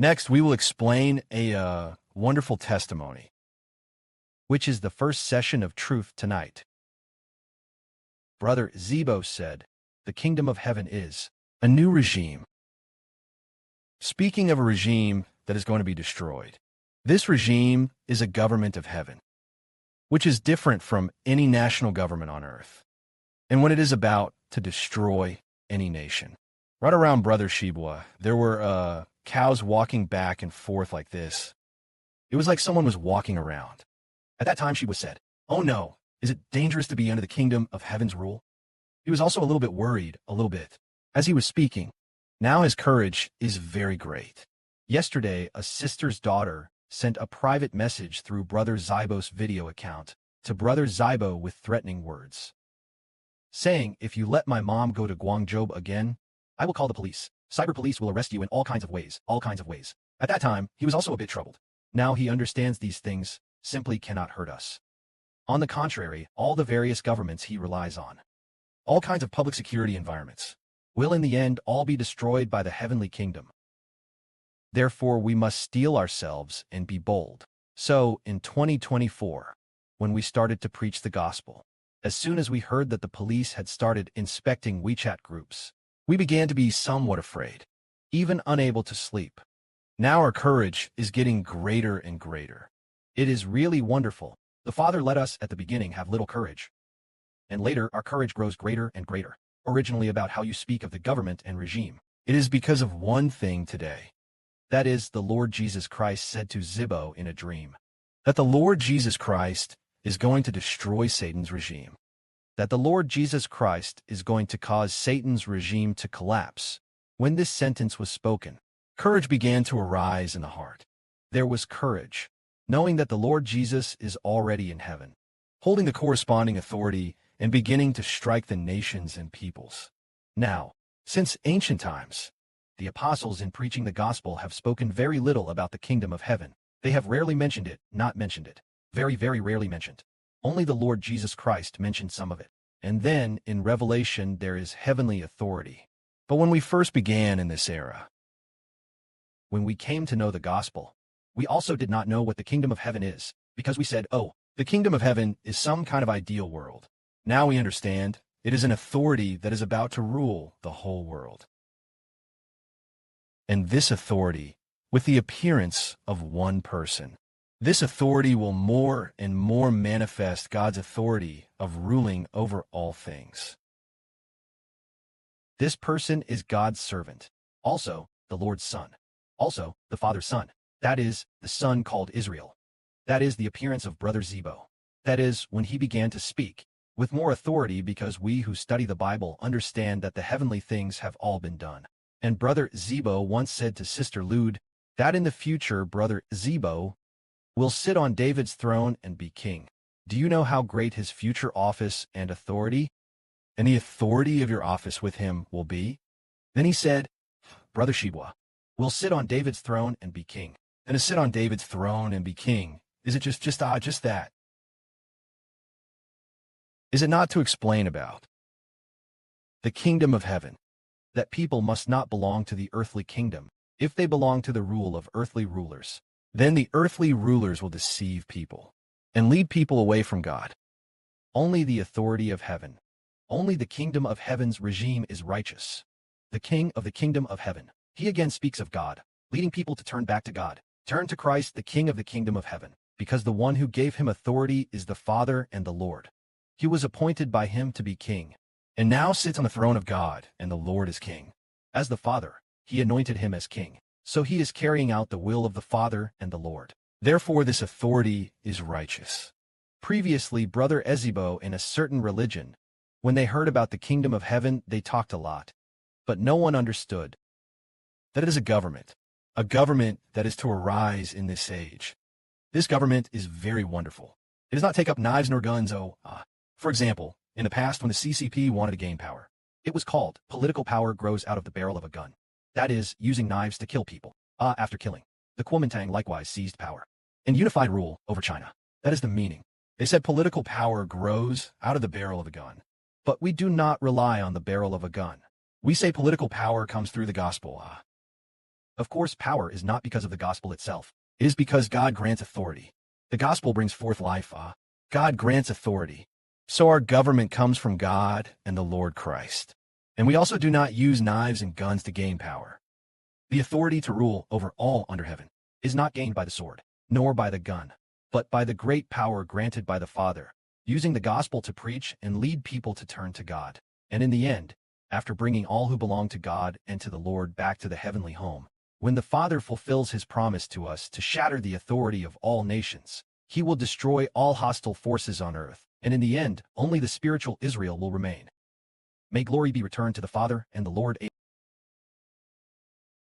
Next, we will explain a wonderful testimony, which is the first session of truth tonight. Brother Zebo said, the kingdom of heaven is a new regime. Speaking of a regime that is going to be destroyed, this regime is a government of heaven, which is different from any national government on earth. And when it is about to destroy any nation. Right around Brother Shibwa, there were cows walking back and forth like this. It was like someone was walking around. At that time, Shibwa said, "Oh no, is it dangerous to be under the kingdom of heaven's rule?" He was also a little bit worried, a little bit, as he was speaking. Now his courage is very great. Yesterday, a sister's daughter sent a private message through Brother Zibo's video account to Brother Zibo with threatening words, saying, "If you let my mom go to Guangzhou again, I will call the police. Cyber police will arrest you in all kinds of ways, all kinds of ways." At that time, he was also a bit troubled. Now he understands these things simply cannot hurt us. On the contrary, all the various governments he relies on, all kinds of public security environments, will in the end all be destroyed by the heavenly kingdom. Therefore, we must steel ourselves and be bold. So, in 2024, when we started to preach the gospel, as soon as we heard that the police had started inspecting WeChat groups, we began to be somewhat afraid, even unable to sleep. Now our courage is getting greater and greater. It is really wonderful. The Father let us at the beginning have little courage, and later our courage grows greater and greater. Originally about how you speak of the government and regime. It is because of one thing today. That is, the Lord Jesus Christ said to Zibo in a dream, that the Lord Jesus Christ is going to destroy Satan's regime. That the Lord Jesus Christ is going to cause Satan's regime to collapse. When this sentence was spoken, courage began to arise in the heart. There was courage, knowing that the Lord Jesus is already in heaven, holding the corresponding authority and beginning to strike the nations and peoples. Now, since ancient times, the apostles in preaching the gospel have spoken very little about the kingdom of heaven. They have rarely mentioned it, not mentioned it. Very, very rarely mentioned. Only the Lord Jesus Christ mentioned some of it. And then, in Revelation, there is heavenly authority. But when we first began in this era, when we came to know the gospel, we also did not know what the kingdom of heaven is, because we said, oh, the kingdom of heaven is some kind of ideal world. Now we understand it is an authority that is about to rule the whole world. And this authority, with the appearance of one person, this authority will more and more manifest God's authority of ruling over all things. This person is God's servant, also the Lord's Son, also the Father's Son. That is, the Son called Israel. That is the appearance of Brother Zebo. That is, when he began to speak with more authority, because we who study the Bible understand that the heavenly things have all been done. And Brother Zebo once said to Sister Lude that in the future Brother Zebo will sit on David's throne and be king. Do you know how great his future office and authority, and the authority of your office with him will be? Then he said, Brother Shibwa will sit on David's throne and be king. And to sit on David's throne and be king, is it just that? Is it not to explain about the kingdom of heaven, that people must not belong to the earthly kingdom? If they belong to the rule of earthly rulers, then the earthly rulers will deceive people and lead people away from God. Only the authority of heaven, only the kingdom of heaven's regime is righteous. The king of the kingdom of heaven, he again speaks of God, leading people to turn back to God, turn to Christ, the king of the kingdom of heaven, because the one who gave him authority is the Father and the Lord. He was appointed by him to be king, and now sits on the throne of God, and the Lord is king. As the Father, he anointed him as king, so he is carrying out the will of the Father and the Lord. Therefore this authority is righteous. Previously, Brother Ezebo in a certain religion, when they heard about the kingdom of heaven, they talked a lot, but no one understood that it is a government that is to arise in this age. This government is very wonderful. It does not take up knives nor guns. For example, in the past when the CCP wanted to gain power, it was called political power grows out of the barrel of a gun. That is, using knives to kill people. After killing, the Kuomintang likewise seized power and unified rule over China. That is the meaning. They said political power grows out of the barrel of a gun. But we do not rely on the barrel of a gun. We say political power comes through the gospel. Of course, power is not because of the gospel itself. It is because God grants authority. The gospel brings forth life. God grants authority. So our government comes from God and the Lord Christ. And we also do not use knives and guns to gain power. The authority to rule over all under heaven is not gained by the sword, nor by the gun, but by the great power granted by the Father, using the gospel to preach and lead people to turn to God. And in the end, after bringing all who belong to God and to the Lord back to the heavenly home, when the Father fulfills his promise to us to shatter the authority of all nations, he will destroy all hostile forces on earth, and in the end, only the spiritual Israel will remain. May glory be returned to the Father and the Lord.